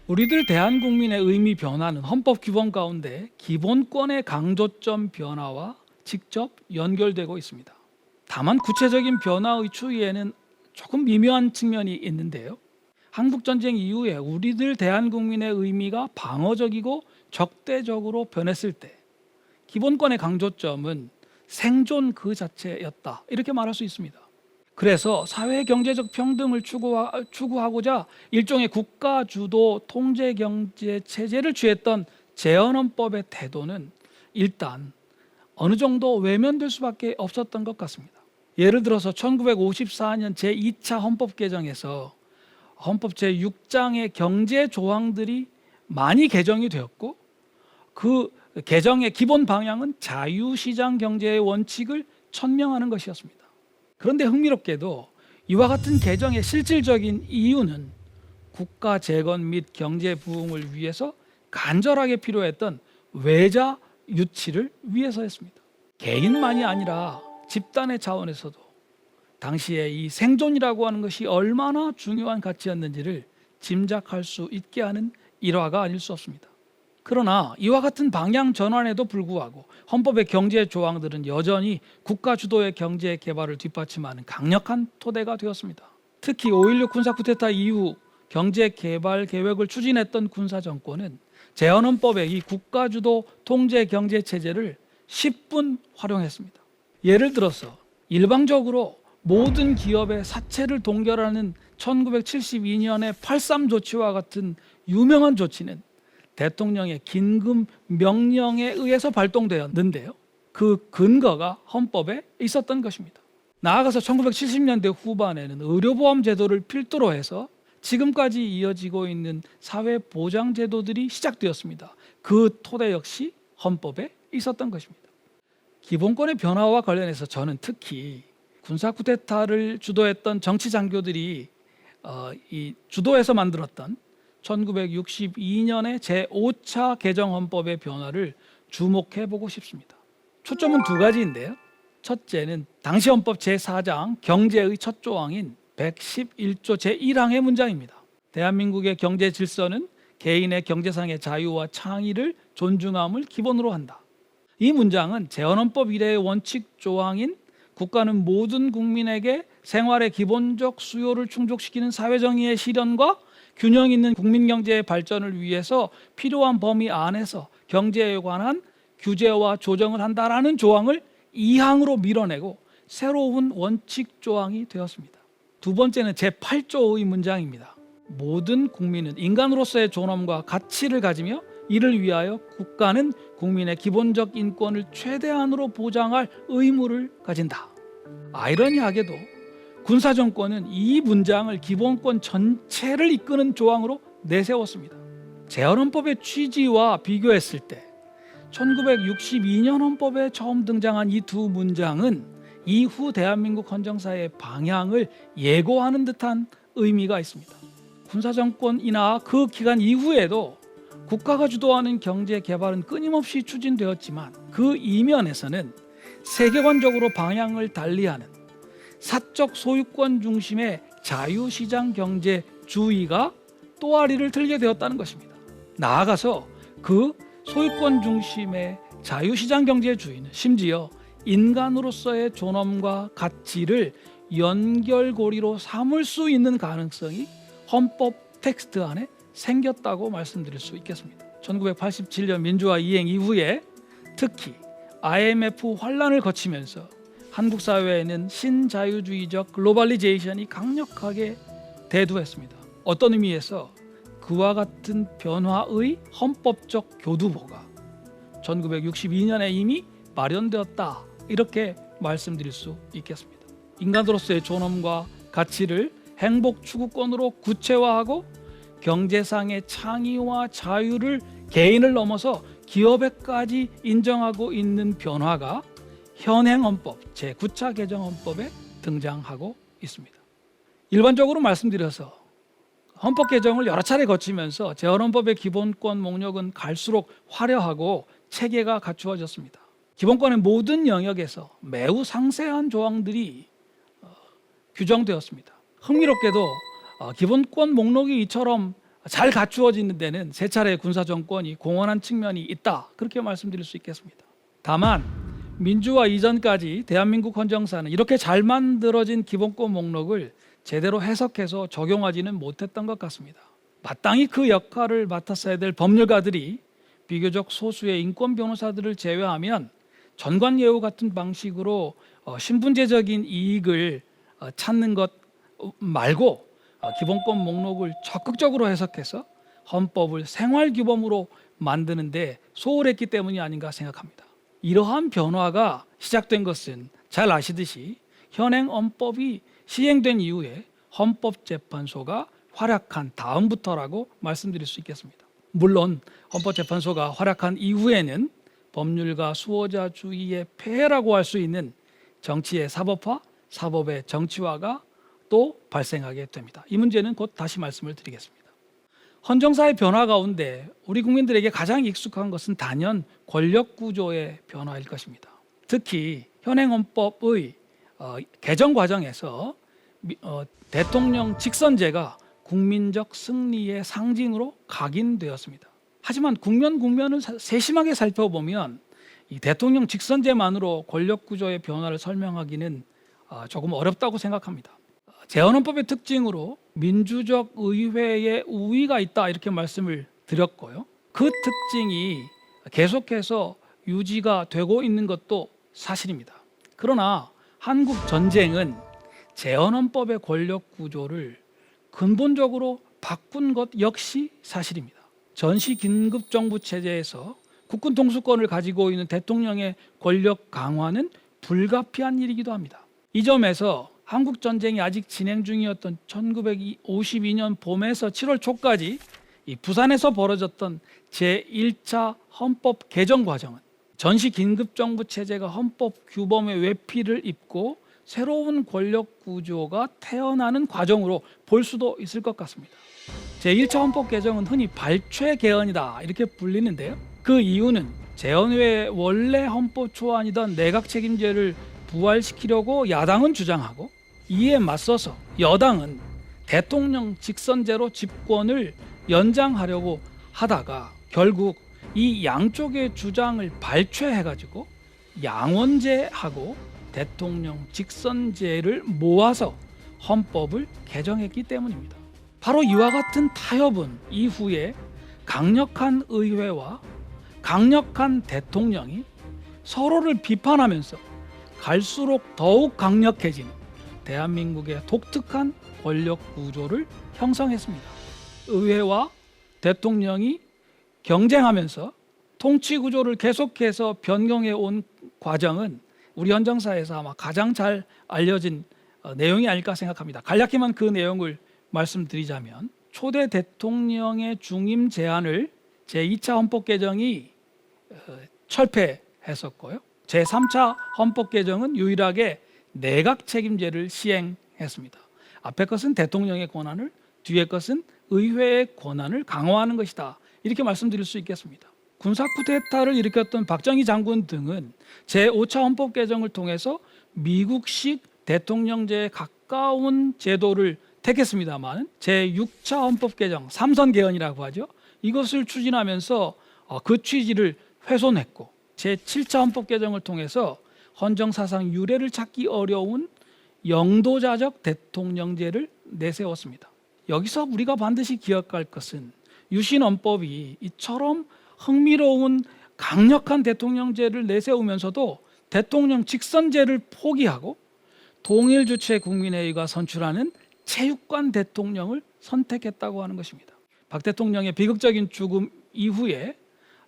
우리들 대한국민의 의미 변화는 헌법 규범 가운데 기본권의 강조점 변화와 직접 연결되고 있습니다. 다만 구체적인 변화의 추이에는 조금 미묘한 측면이 있는데요. 한국전쟁 이후에 우리들 대한국민의 의미가 방어적이고 적대적으로 변했을 때 기본권의 강조점은 생존 그 자체였다, 이렇게 말할 수 있습니다. 그래서 사회 경제적 평등을 추구하고자 일종의 국가 주도 통제 경제 체제를 취했던 재헌헌법의 태도는 일단 어느 정도 외면될 수밖에 없었던 것 같습니다. 예를 들어서 1954년 제2차 헌법 개정에서 헌법 제6장의 경제 조항들이 많이 개정이 되었고, 그 개정의 기본 방향은 자유시장 경제의 원칙을 천명하는 것이었습니다. 그런데 흥미롭게도 이와 같은 개정의 실질적인 이유는 국가 재건 및 경제 부흥을 위해서 간절하게 필요했던 외자 유치를 위해서였습니다. 개인만이 아니라 집단의 차원에서도 당시에 이 생존이라고 하는 것이 얼마나 중요한 가치였는지를 짐작할 수 있게 하는 일화가 아닐 수 없습니다. 그러나 이와 같은 방향 전환에도 불구하고 헌법의 경제 조항들은 여전히 국가 주도의 경제 개발을 뒷받침하는 강력한 토대가 되었습니다. 특히 5.16 군사 쿠데타 이후 경제 개발 계획을 추진했던 군사 정권은 재헌헌법의 이 국가 주도 통제 경제 체제를 10분 활용했습니다. 예를 들어서 일방적으로 모든 기업의 사채를 동결하는 1972년의 8.3 조치와 같은 유명한 조치는 대통령의 긴급 명령에 의해서 발동되었는데요. 그 근거가 헌법에 있었던 것입니다. 나아가서 1970년대 후반에는 의료보험 제도를 필두로 해서 지금까지 이어지고 있는 사회보장 제도들이 시작되었습니다. 그 토대 역시 헌법에 있었던 것입니다. 기본권의 변화와 관련해서 저는 특히 군사 쿠데타를 주도했던 정치 장교들이 주도해서 만들었던 1962년의 제5차 개정헌법의 변화를 주목해보고 싶습니다. 초점은 두 가지인데요. 첫째는 당시 헌법 제4장 경제의 첫 조항인 111조 제1항의 문장입니다. 대한민국의 경제 질서는 개인의 경제상의 자유와 창의를 존중함을 기본으로 한다. 이 문장은 재헌헌법 이래의 원칙 조항인 국가는 모든 국민에게 생활의 기본적 수요를 충족시키는 사회정의의 실현과 균형 있는 국민경제의 발전을 위해서 필요한 범위 안에서 경제에 관한 규제와 조정을 한다라는 조항을 2항으로 밀어내고 새로운 원칙 조항이 되었습니다. 두 번째는 제8조의 문장입니다. 모든 국민은 인간으로서의 존엄과 가치를 가지며 이를 위하여 국가는 국민의 기본적 인권을 최대한으로 보장할 의무를 가진다. 아이러니하게도 군사정권은 이 문장을 기본권 전체를 이끄는 조항으로 내세웠습니다. 재헌헌법의 취지와 비교했을 때 1962년 헌법에 처음 등장한 이 두 문장은 이후 대한민국 헌정사의 방향을 예고하는 듯한 의미가 있습니다. 군사정권이나 그 기간 이후에도 국가가 주도하는 경제 개발은 끊임없이 추진되었지만 그 이면에서는 세계관적으로 방향을 달리하는 사적 소유권 중심의 자유시장 경제주의가 또아리를 틀게 되었다는 것입니다. 나아가서 그 소유권 중심의 자유시장 경제주의는 심지어 인간으로서의 존엄과 가치를 연결고리로 삼을 수 있는 가능성이 헌법 텍스트 안에 생겼다고 말씀드릴 수 있겠습니다. 1987년 민주화 이행 이후에 특히 IMF 환란을 거치면서 한국 사회에는 신자유주의적 글로벌리제이션이 강력하게 대두했습니다. 어떤 의미에서 그와 같은 변화의 헌법적 교두보가 1962년에 이미 마련되었다, 이렇게 말씀드릴 수 있겠습니다. 인간으로서의 존엄과 가치를 행복 추구권으로 구체화하고 경제상의 창의와 자유를 개인을 넘어서 기업에까지 인정하고 있는 변화가 현행 헌법 제9차 개정 헌법에 등장하고 있습니다. 일반적으로 말씀드려서 헌법 개정을 여러 차례 거치면서 재헌헌법의 기본권 목록은 갈수록 화려하고 체계가 갖추어졌습니다. 기본권의 모든 영역에서 매우 상세한 조항들이 규정되었습니다. 흥미롭게도 기본권 목록이 이처럼 잘 갖추어지는 데는 세 차례 군사 정권이 공헌한 측면이 있다, 그렇게 말씀드릴 수 있겠습니다. 다만 민주화 이전까지 대한민국 헌정사는 이렇게 잘 만들어진 기본권 목록을 제대로 해석해서 적용하지는 못했던 것 같습니다. 마땅히 그 역할을 맡았어야 될 법률가들이 비교적 소수의 인권 변호사들을 제외하면 전관예우 같은 방식으로 신분제적인 이익을 찾는 것 말고 기본권 목록을 적극적으로 해석해서 헌법을 생활규범으로 만드는 데 소홀했기 때문이 아닌가 생각합니다. 이러한 변화가 시작된 것은 잘 아시듯이 현행 헌법이 시행된 이후에 헌법재판소가 활약한 다음부터라고 말씀드릴 수 있겠습니다. 물론 헌법재판소가 활약한 이후에는 법률가 수호자주의의 폐해라고 할 수 있는 정치의 사법화, 사법의 정치화가 또 발생하게 됩니다. 이 문제는 곧 다시 말씀을 드리겠습니다. 헌정사의 변화 가운데 우리 국민들에게 가장 익숙한 것은 단연 권력구조의 변화일 것입니다. 특히 현행 헌법의 개정 과정에서 대통령 직선제가 국민적 승리의 상징으로 각인되었습니다. 하지만 국면을 세심하게 살펴보면 이 대통령 직선제만으로 권력구조의 변화를 설명하기는 조금 어렵다고 생각합니다. 재헌헌법의 특징으로 민주적 의회의 우위가 있다, 이렇게 말씀을 드렸고요. 그 특징이 계속해서 유지가 되고 있는 것도 사실입니다. 그러나 한국 전쟁은 재헌헌법의 권력 구조를 근본적으로 바꾼 것 역시 사실입니다. 전시 긴급 정부 체제에서 국군 통수권을 가지고 있는 대통령의 권력 강화는 불가피한 일이기도 합니다. 이 점에서 한국 전쟁이 아직 진행 중이었던 1952년 봄에서 7월 초까지 이 부산에서 벌어졌던 제1차 헌법 개정 과정은 전시 긴급 정부 체제가 헌법 규범의 외피를 입고 새로운 권력 구조가 태어나는 과정으로 볼 수도 있을 것 같습니다. 제1차 헌법 개정은 흔히 발췌 개헌이다, 이렇게 불리는데요. 그 이유는 재헌회의 원래 헌법 초안이던 내각 책임제를 부활시키려고 야당은 주장하고, 이에 맞서서 여당은 대통령 직선제로 집권을 연장하려고 하다가 결국 이 양쪽의 주장을 발췌해가지고 양원제하고 대통령 직선제를 모아서 헌법을 개정했기 때문입니다. 바로 이와 같은 타협은 이후에 강력한 의회와 강력한 대통령이 서로를 비판하면서 갈수록 더욱 강력해지는 대한민국의 독특한 권력 구조를 형성했습니다. 의회와 대통령이 경쟁하면서 통치 구조를 계속해서 변경해 온 과정은 우리 헌정사에서 아마 가장 잘 알려진 내용이 아닐까 생각합니다. 간략히만 그 내용을 말씀드리자면, 초대 대통령의 중임 제한을 제2차 헌법 개정이 철폐했었고요. 제3차 헌법 개정은 유일하게 내각 책임제를 시행했습니다. 앞의 것은 대통령의 권한을, 뒤의 것은 의회의 권한을 강화하는 것이다, 이렇게 말씀드릴 수 있겠습니다. 군사 쿠데타를 일으켰던 박정희 장군 등은 제5차 헌법 개정을 통해서 미국식 대통령제에 가까운 제도를 택했습니다만 제6차 헌법 개정, 삼선 개헌이라고 하죠. 이것을 추진하면서 그 취지를 훼손했고 제7차 헌법 개정을 통해서 헌정사상 유례를 찾기 어려운 영도자적 대통령제를 내세웠습니다. 여기서 우리가 반드시 기억할 것은 유신헌법이 이처럼 흥미로운 강력한 대통령제를 내세우면서도 대통령 직선제를 포기하고 동일주체 국민회의가 선출하는 체육관 대통령을 선택했다고 하는 것입니다. 박 대통령의 비극적인 죽음 이후에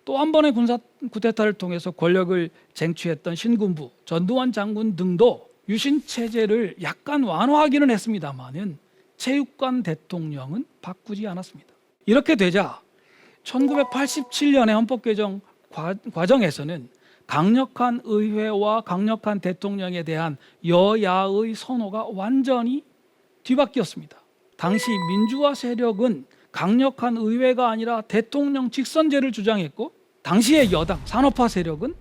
또 한 번의 군사 쿠데타를 통해서 권력을 쟁취했던 신군부, 전두환 장군 등도 유신 체제를 약간 완화하기는 했습니다만은 체육관 대통령은 바꾸지 않았습니다. 이렇게 되자 1987년의 헌법 개정 과정에서는 강력한 의회와 강력한 대통령에 대한 여야의 선호가 완전히 뒤바뀌었습니다. 당시 민주화 세력은 강력한 의회가 아니라 대통령 직선제를 주장했고 당시의 여당 산업화 세력은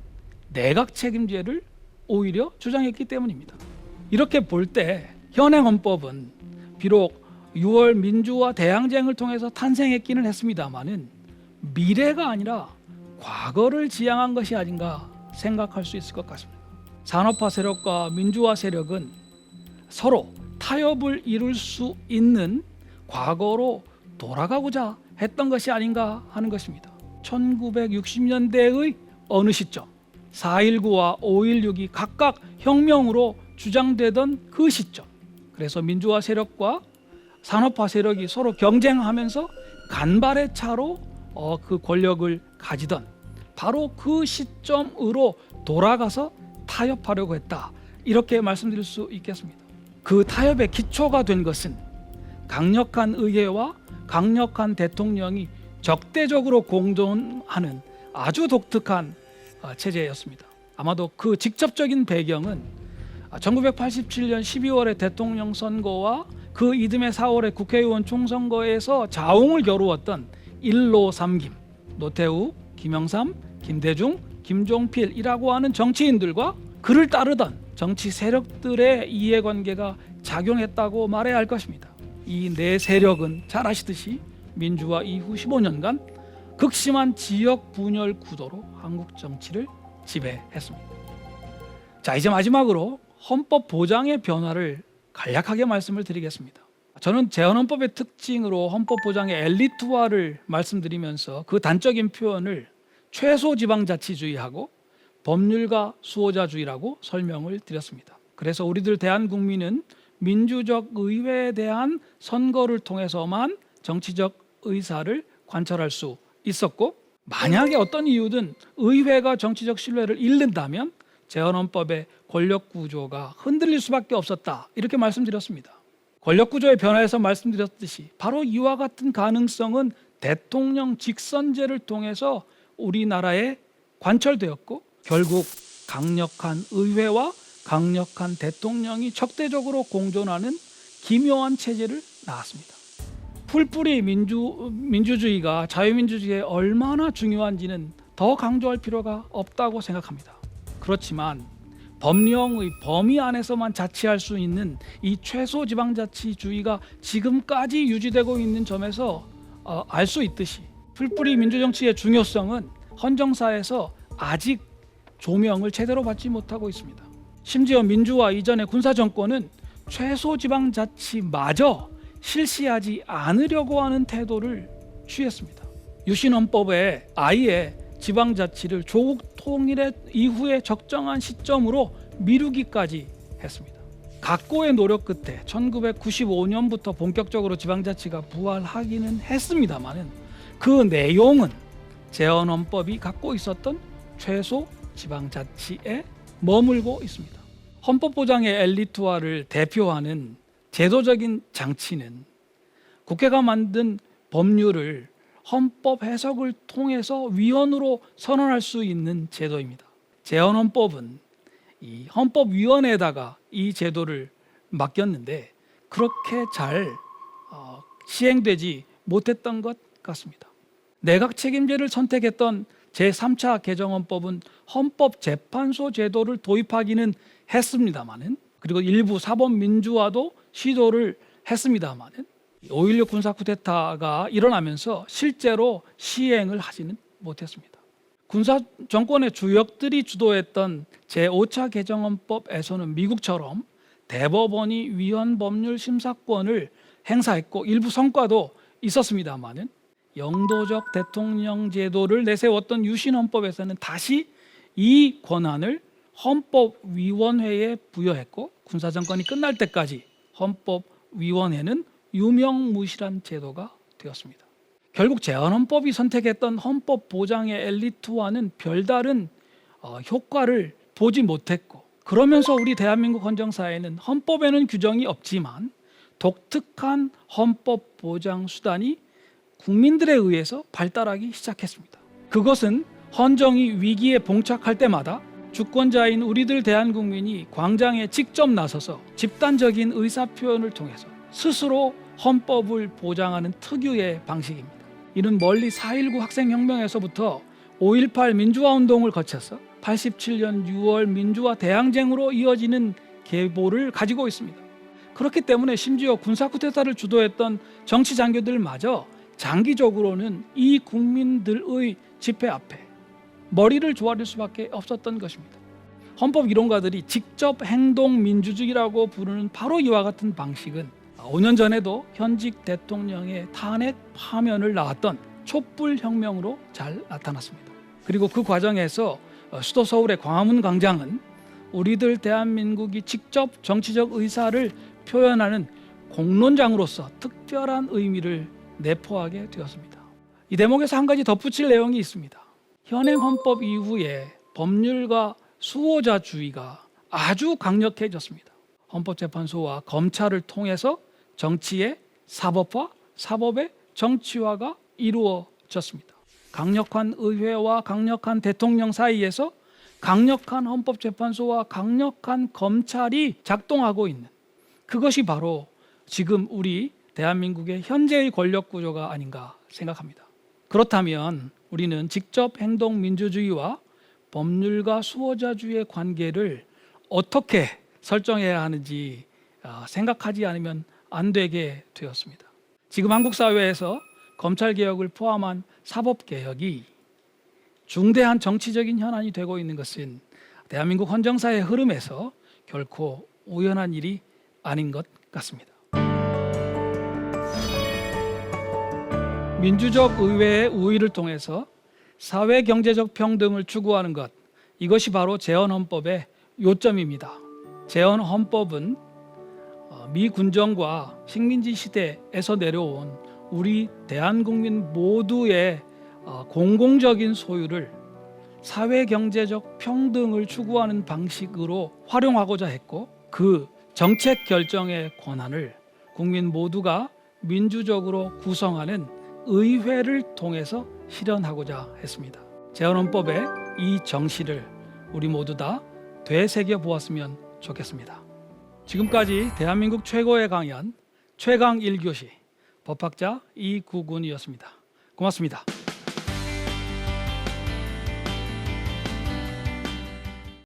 내각 책임제를 오히려 주장했기 때문입니다. 이렇게 볼 때 현행 헌법은 비록 6월 민주화 대항쟁을 통해서 탄생했기는 했습니다마는 미래가 아니라 과거를 지향한 것이 아닌가 생각할 수 있을 것 같습니다. 산업화 세력과 민주화 세력은 서로 타협을 이룰 수 있는 과거로 돌아가고자 했던 것이 아닌가 하는 것입니다. 1960년대의 어느 시점 4.19와 5.16이 각각 혁명으로 주장되던 그 시점, 그래서 민주화 세력과 산업화 세력이 서로 경쟁하면서 간발의 차로 그 권력을 가지던 바로 그 시점으로 돌아가서 타협하려고 했다, 이렇게 말씀드릴 수 있겠습니다. 그 타협의 기초가 된 것은 강력한 의회와 강력한 대통령이 적대적으로 공존하는 아주 독특한 체제였습니다. 아마도 그 직접적인 배경은 1987년 12월의 대통령 선거와 그 이듬해 4월의 국회의원 총선거에서 자웅을 겨루었던 1로 3김, 노태우, 김영삼, 김대중, 김종필이라고 하는 정치인들과 그를 따르던 정치 세력들의 이해관계가 작용했다고 말해야 할 것입니다. 이 네 세력은 잘 아시듯이 민주화 이후 15년간 극심한 지역 분열 구도로 한국 정치를 지배했습니다. 자, 이제 마지막으로 헌법 보장의 변화를 간략하게 말씀을 드리겠습니다. 저는 재헌헌법의 특징으로 헌법 보장의 엘리트화를 말씀드리면서 그 단적인 표현을 최소지방자치주의하고 법률가 수호자주의라고 설명을 드렸습니다. 그래서 우리들 대한국민은 민주적 의회에 대한 선거를 통해서만 정치적 의사를 관철할 수 있었고, 만약에 어떤 이유든 의회가 정치적 신뢰를 잃는다면 재헌헌법의 권력구조가 흔들릴 수밖에 없었다, 이렇게 말씀드렸습니다. 권력구조의 변화에서 말씀드렸듯이 바로 이와 같은 가능성은 대통령 직선제를 통해서 우리나라에 관철되었고, 결국 강력한 의회와 강력한 대통령이 적대적으로 공존하는 기묘한 체제를 낳았습니다. 풀뿌리 민주주의가 자유민주주의에 얼마나 중요한지는 더 강조할 필요가 없다고 생각합니다. 그렇지만 법령의 범위 안에서만 자치할 수 있는 이 최소지방자치주의가 지금까지 유지되고 있는 점에서 알 수 있듯이 풀뿌리 민주정치의 중요성은 헌정사에서 아직 조명을 제대로 받지 못하고 있습니다. 심지어 민주화 이전의 군사정권은 최소지방자치마저 실시하지 않으려고 하는 태도를 취했습니다. 유신헌법에 아예 지방자치를 조국 통일의 이후에 적정한 시점으로 미루기까지 했습니다. 각고의 노력 끝에 1995년부터 본격적으로 지방자치가 부활하기는 했습니다만 그 내용은 재헌헌법이 갖고 있었던 최소 지방자치에 머물고 있습니다. 헌법 보장의 엘리트화를 대표하는 제도적인 장치는 국회가 만든 법률을 헌법 해석을 통해서 위헌으로 선언할 수 있는 제도입니다. 재헌헌법은 이 헌법위원회에다가 이 제도를 맡겼는데 그렇게 잘 시행되지 못했던 것 같습니다. 내각 책임제를 선택했던 제3차 개정헌법은 헌법재판소 제도를 도입하기는 했습니다마는, 그리고 일부 사법민주화도 시도를 했습니다마는 5.16 군사 쿠데타가 일어나면서 실제로 시행을 하지는 못했습니다. 군사 정권의 주역들이 주도했던 제5차 개정헌법에서는 미국처럼 대법원이 위헌 법률 심사권을 행사했고 일부 성과도 있었습니다마는, 영도적 대통령 제도를 내세웠던 유신 헌법에서는 다시 이 권한을 헌법위원회에 부여했고, 군사정권이 끝날 때까지 헌법위원회는 유명무실한 제도가 되었습니다. 결국 제헌헌법이 선택했던 헌법 보장의 엘리트와는 별다른 효과를 보지 못했고, 그러면서 우리 대한민국 헌정사에는 헌법에는 규정이 없지만 독특한 헌법 보장 수단이 국민들에 의해서 발달하기 시작했습니다. 그것은 헌정이 위기에 봉착할 때마다 주권자인 우리들 대한국민이 광장에 직접 나서서 집단적인 의사표현을 통해서 스스로 헌법을 보장하는 특유의 방식입니다. 이는 멀리 4.19 학생혁명에서부터 5.18 민주화운동을 거쳐서 87년 6월 민주화 대항쟁으로 이어지는 계보를 가지고 있습니다. 그렇기 때문에 심지어 군사 쿠데타를 주도했던 정치 장교들마저 장기적으로는 이 국민들의 집회 앞에 머리를 조아릴 수밖에 없었던 것입니다. 헌법 이론가들이 직접 행동 민주주의라고 부르는 바로 이와 같은 방식은 5년 전에도 현직 대통령의 탄핵 파면을 낳았던 촛불혁명으로 잘 나타났습니다. 그리고 그 과정에서 수도 서울의 광화문 광장은 우리들 대한민국이 직접 정치적 의사를 표현하는 공론장으로서 특별한 의미를 내포하게 되었습니다. 이 대목에서 한 가지 덧붙일 내용이 있습니다. 현행 헌법 이후에 법률과 수호자주의가 아주 강력해졌습니다. 헌법재판소와 검찰을 통해서 정치의 사법화, 사법의 정치화가 이루어졌습니다. 강력한 의회와 강력한 대통령 사이에서 강력한 헌법재판소와 강력한 검찰이 작동하고 있는, 그것이 바로 지금 우리 대한민국의 현재의 권력 구조가 아닌가 생각합니다. 그렇다면 우리는 직접 행동 민주주의와 법률과 수호자주의의 관계를 어떻게 설정해야 하는지 생각하지 않으면 안 되게 되었습니다. 지금 한국 사회에서 검찰개혁을 포함한 사법개혁이 중대한 정치적인 현안이 되고 있는 것은 대한민국 헌정사의 흐름에서 결코 우연한 일이 아닌 것 같습니다. 민주적 의회의 우위를 통해서 사회 경제적 평등을 추구하는 것, 이것이 바로 제헌헌법의 요점입니다. 제헌헌법은 미 군정과 식민지 시대에서 내려온 우리 대한국민 모두의 공공적인 소유를 사회 경제적 평등을 추구하는 방식으로 활용하고자 했고, 그 정책 결정의 권한을 국민 모두가 민주적으로 구성하는 의회를 통해서 실현하고자 했습니다. 제헌헌법의 이 정신을 우리 모두 다 되새겨 보았으면 좋겠습니다. 지금까지 대한민국 최고의 강연 최강 1교시 법학자 이구군이었습니다. 고맙습니다.